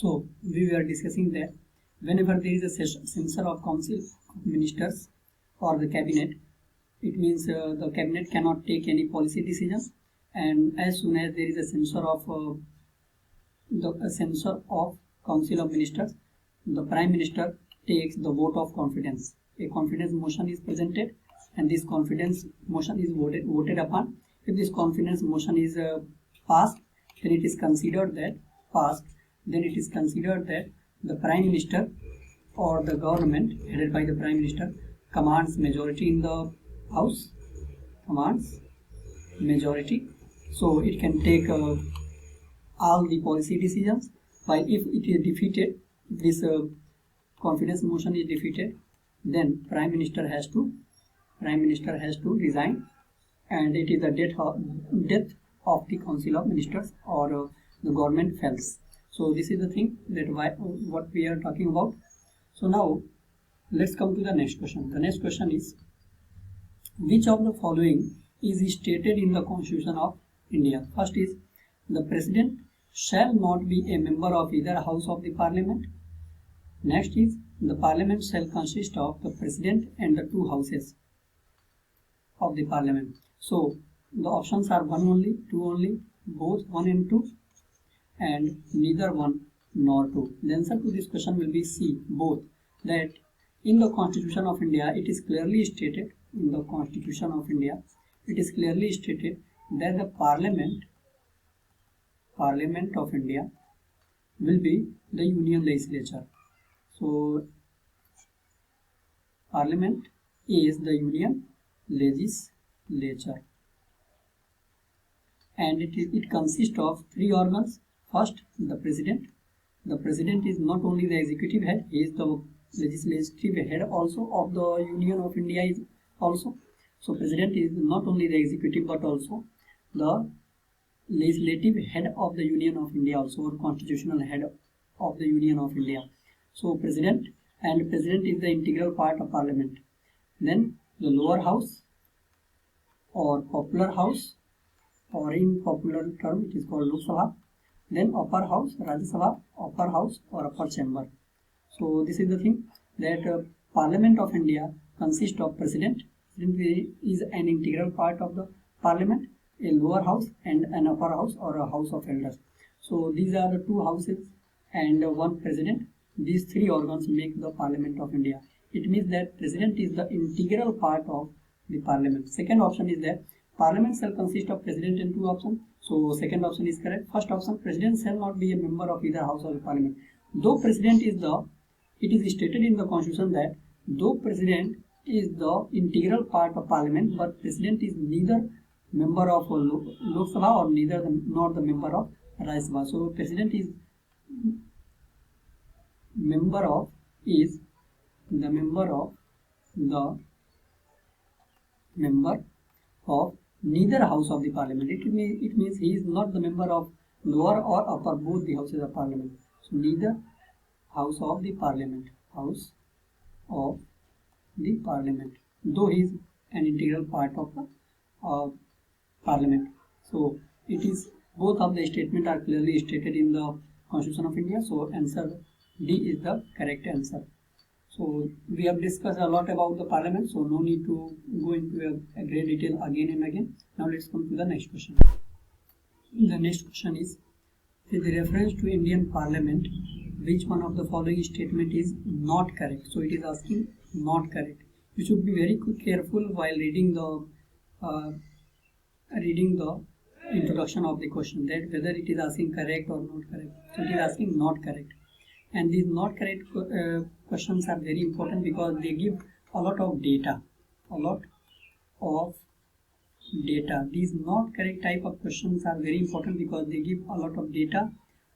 So we were discussing that whenever there is a censure of council of ministers or the cabinet, it means the cabinet cannot take any policy decisions, and as soon as there is a censure of council of ministers, the prime minister takes the vote of confidence. A confidence motion is presented, and this confidence motion is voted upon. If this confidence motion is passed, then it is considered that the prime minister or the government headed by the prime minister commands majority in the house, so it can take all the policy decisions. While if it is defeated, this confidence motion is defeated, then prime minister has to resign, and it is the death of the council of ministers, or the government fails. So this is the thing that what we are talking about. So now let's come to the next question. The next question is, which of the following is stated in the Constitution of India? First is, the president shall not be a member of either house of the parliament. Next is, the parliament shall consist of the president and the two houses of the parliament. So the options are 1 only, 2 only, both 1 and 2, and neither 1 nor 2. The answer to this question will be C, both. That in the Constitution of India, it is clearly stated that the Parliament of India will be the union legislature. So Parliament is the union legislature, and it consists of 3 organs. First, the president. The president is not only the executive head, he is the legislative head also of the Union of India is also. So president is not only the executive but also the legislative head of the Union of India also, or constitutional head of the Union of India. So president is the integral part of parliament. Then the lower house or popular house, or in popular term it is called Lok Sabha. Then upper house, Rajya Sabha, upper house or upper chamber. So this is the thing that Parliament of India consists of president. President is an integral part of the parliament, a lower house and an upper house or a house of elders. So these are the 2 houses and 1 president. These 3 organs make the Parliament of India. It means that president is the integral part of the parliament. Second option is that parliament shall consist of president and 2 options. So second option is correct. First option, president shall not be a member of either house of the parliament. Though president is it is stated in the Constitution that though president is the integral part of parliament, but president is neither member of Lok Sabha or nor the member of Rajya Sabha. So president is the member of neither house of the parliament. It means he is not the member of lower or upper, both the houses of parliament. So neither house of the parliament, though he is an integral part of the parliament. So it is, both of the statement are clearly stated in the Constitution of India. So answer D is the correct answer. So we have discussed a lot about the parliament, so no need to go into a great detail again and again. Now let's come to the next question. The next question is, with reference to Indian parliament, which one of the following statement is not correct? So it is asking not correct. You should be very careful while reading the introduction of the question, that whether it is asking correct or not correct. So it is asking not correct, and these not correct questions are very important because they give a lot of data. These not correct type of questions are very important because they give a lot of data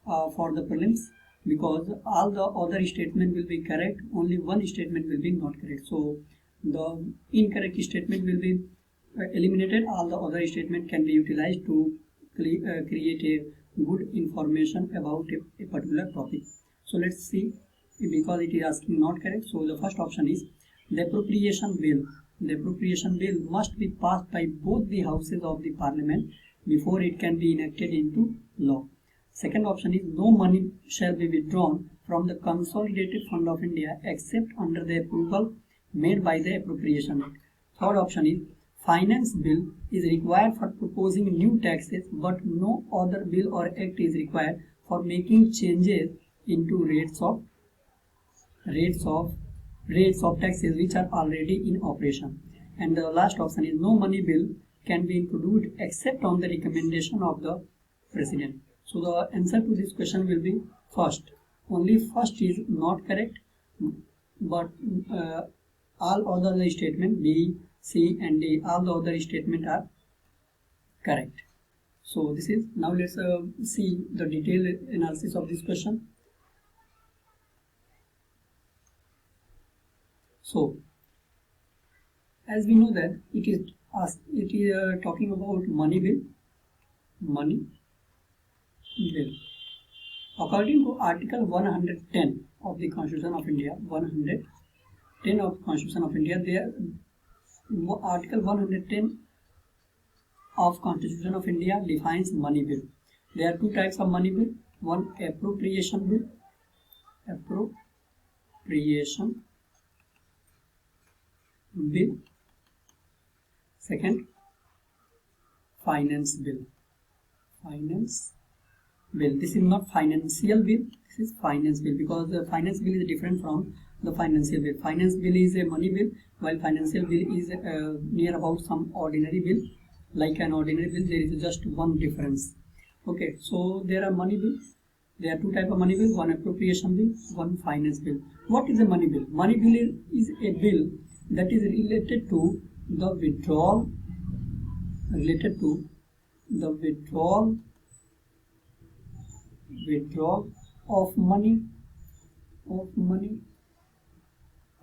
for the prelims, because all the other statement will be correct, only one statement will be not correct. So the incorrect statement will be eliminated, all the other statement can be utilized to create a good information about a particular topic. So let's see, because it is asking not correct. So the first option is, the appropriation bill must be passed by both the houses of the parliament before it can be enacted into law. Second option is no money shall be withdrawn from the Consolidated Fund of India except under the approval made by the Appropriation Act. Third option is finance bill is required for proposing new taxes, but no other bill or act is required for making changes into rates of taxes which are already in operation. And the last option is no money bill can be introduced except on the recommendation of the President. So the answer to this question will be first. Only first is not correct, but all other statement B, C and D, all the other statement are correct. So this is, now let's see the detailed analysis of this question. So as we know that it is talking about money bill. According to Article 110 of the Constitution of India, 110 of the Constitution of India, Article 110 of Constitution of India defines money bill. There are two types of money bill. One, appropriation bill. Second, finance bill. This is not financial bill, this is finance bill, because the finance bill is different from the financial bill. Finance bill is a money bill, while financial bill is near about some ordinary bill. Like an ordinary bill, there is just one difference. Okay, so there are money bills. There are two types of money bill, one appropriation bill, one finance bill. What is a money bill? Money bill is a bill that is related to the withdrawal of money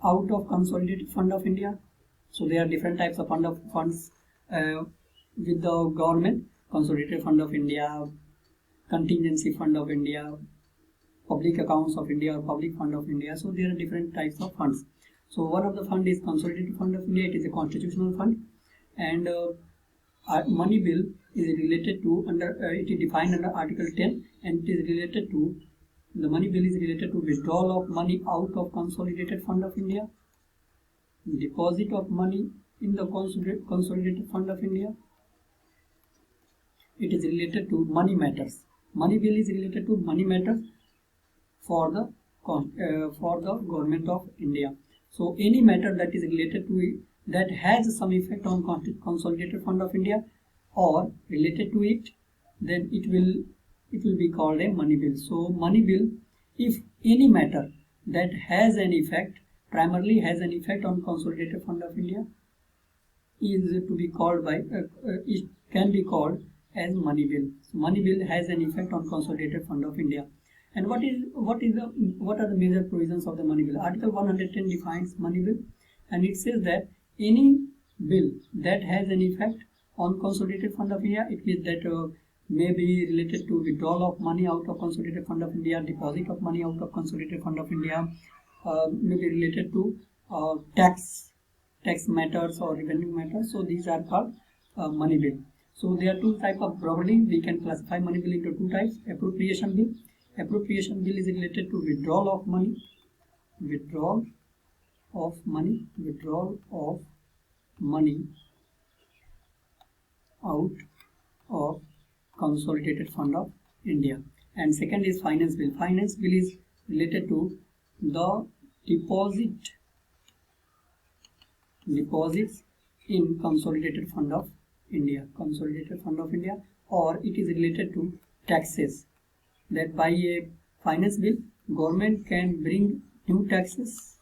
out of Consolidated Fund of India. So there are different types of funds with the government: Consolidated Fund of India, Contingency Fund of India, Public Accounts of India, or Public Fund of India. So there are different types of funds. So one of the fund is Consolidated Fund of India. It is a constitutional fund, and money bill is related to it is defined under Article 10, and it is related to, the money bill is related to withdrawal of money out of Consolidated Fund of India, deposit of money in the Consolidated Fund of India. It is related to money matters. Money bill is related to money matters for the government of India. So any matter that is related to it, that has some effect on Consolidated Fund of India or related to it, then it will be called a money bill. So money bill, if any matter that has an effect, primarily has an effect on Consolidated Fund of India, is to be called by it can be called as money bill. So money bill has an effect on Consolidated Fund of India. And what are the major provisions of the money bill? Article 110 defines money bill, and it says that any bill that has an effect on Consolidated Fund of India, it means that may be related to withdrawal of money out of Consolidated Fund of India, deposit of money out of Consolidated Fund of India, may be related to tax matters or revenue matters. So these are called money bill. So there are two types of, broadly we can classify money bill into two types: appropriation bill. Appropriation bill is related to withdrawal of money out of Consolidated Fund of India. And second is finance bill. Finance bill is related to the deposits in Consolidated Fund of India, or it is related to taxes, that by a finance bill government can bring new taxes,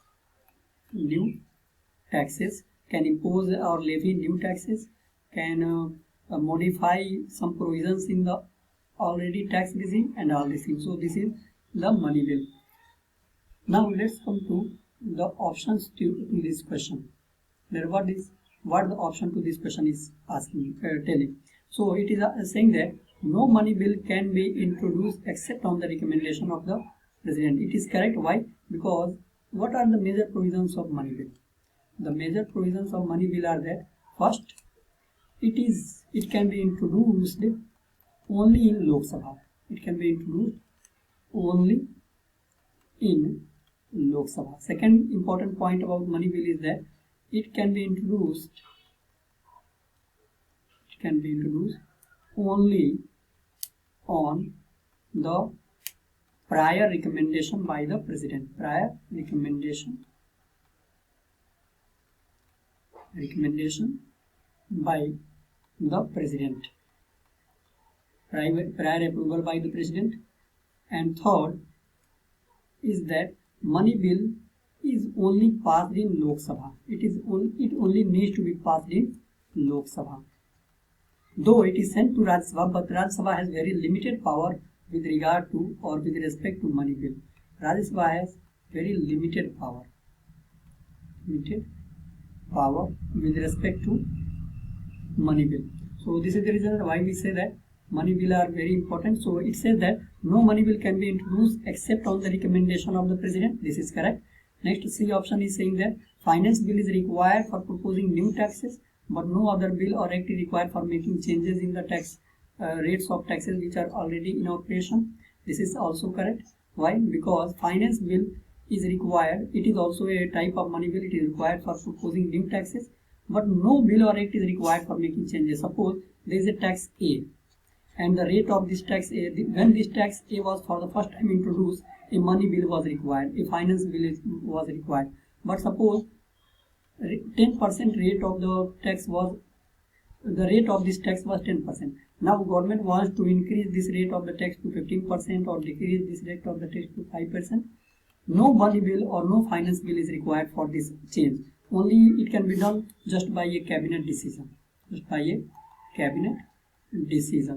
can impose or levy new taxes, can modify some provisions in the already tax regime and all these things. So this is the money bill. Now let's come to the options to this question. What the option to this question is asking, telling. So it is saying that no money bill can be introduced except on the recommendation of the President. It is correct. Why? Because what are the major provisions of money bill? The major provisions of money bill are that first, it can be introduced only in Lok Sabha. It can be introduced only in Lok Sabha. Second important point about money bill is that it can be introduced only on the prior recommendation by the president. Prior recommendation by the president. Prior approval by the president. And third is that money bill is only passed in Lok Sabha. It only needs to be passed in Lok Sabha. Though it is sent to Rajya Sabha, but Rajya Sabha has very limited power with regard to or with respect to money bill. Rajya Sabha has very limited power with respect to money bill. So this is the reason why we say that money bill are very important. So it says that no money bill can be introduced except on the recommendation of the president. This is correct. Next, C option is saying that finance bill is required for proposing new taxes, but no other bill or act is required for making changes in the tax rates of taxes which are already in operation. This is also correct. Why? Because finance bill is required. It is also a type of money bill. It is required for proposing new taxes, but no bill or act is required for making changes. Suppose there is a tax A, and the rate of this tax A, when this tax A was for the first time introduced, a money bill was required, a finance bill was required. But suppose 10% rate of the tax was, the rate of this tax was 10%. Now government wants to increase this rate of the tax to 15% or decrease this rate of the tax to 5%. No money bill or no finance bill is required for this change. Only it can be done just by a cabinet decision.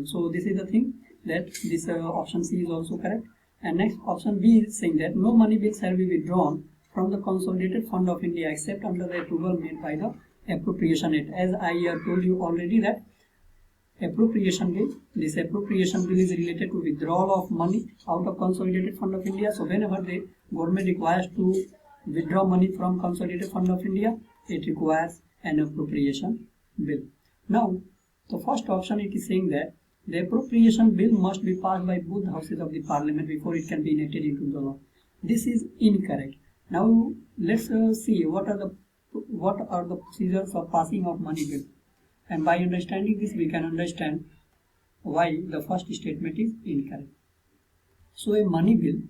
So this is the thing, that this option C is also correct. And next, option B is saying that no money bill shall be withdrawn from the Consolidated Fund of India except under the approval made by the Appropriation Act. As I have told you already that appropriation bill, this appropriation bill is related to withdrawal of money out of Consolidated Fund of India. So whenever the government requires to withdraw money from Consolidated Fund of India, it requires an appropriation bill. Now, the first option, it is saying that the appropriation bill must be passed by both houses of the parliament before it can be enacted into the law. This is incorrect. Now let's see what are the procedures of passing of money bill, and by understanding this we can understand why the first statement is incorrect. So a money bill,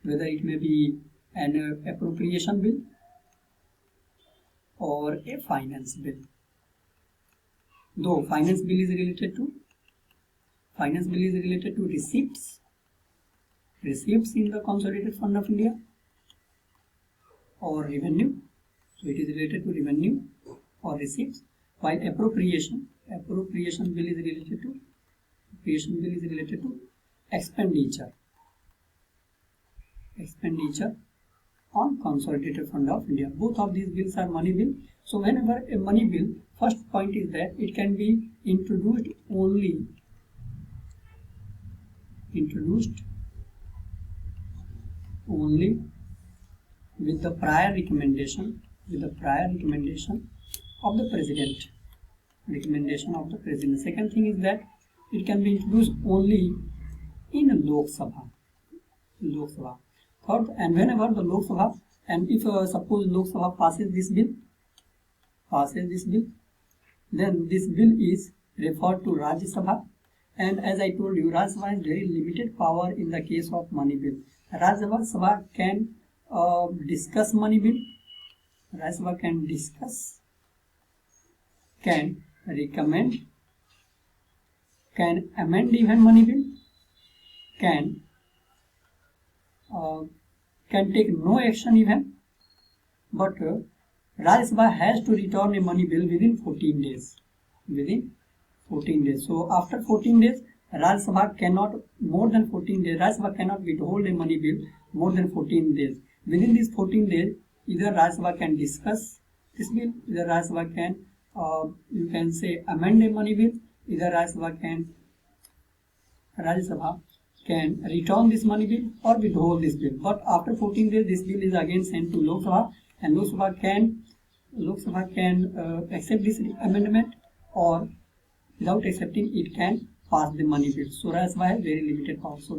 whether it may be an appropriation bill or a finance bill, though finance bill is related to receipts in the Consolidated Fund of India or revenue. So it is related to revenue or receipts, while appropriation bill is related to expenditure on Consolidated Fund of India. Both of these bills are money bill. So whenever a money bill, first point is that it can be introduced only with the prior recommendation of the president. Second thing is that it can be introduced only in Lok Sabha. Third, and whenever the Lok Sabha, and if suppose Lok Sabha passes this bill, then this bill is referred to Rajya Sabha. And as I told you, Rajya Sabha has very limited power in the case of money bill. Rajya Sabha can discuss money bill. Rajya Sabha can discuss, can recommend, can amend even money bill, can take no action even, but Rajya Sabha has to return a money bill within 14 days. So after 14 days, Rajya Sabha cannot Rajya Sabha cannot withhold a money bill more than 14 days. Within these 14 days, either Rajya Sabha can discuss this bill, either Rajya Sabha can you can say amend a money bill, either Rajya Sabha can return this money bill or withhold this bill. But after 14 days, this bill is again sent to Lok Sabha, and Lok Sabha can accept this amendment, or without accepting, it can pass the money bill. So Rajya Sabha has very limited power. So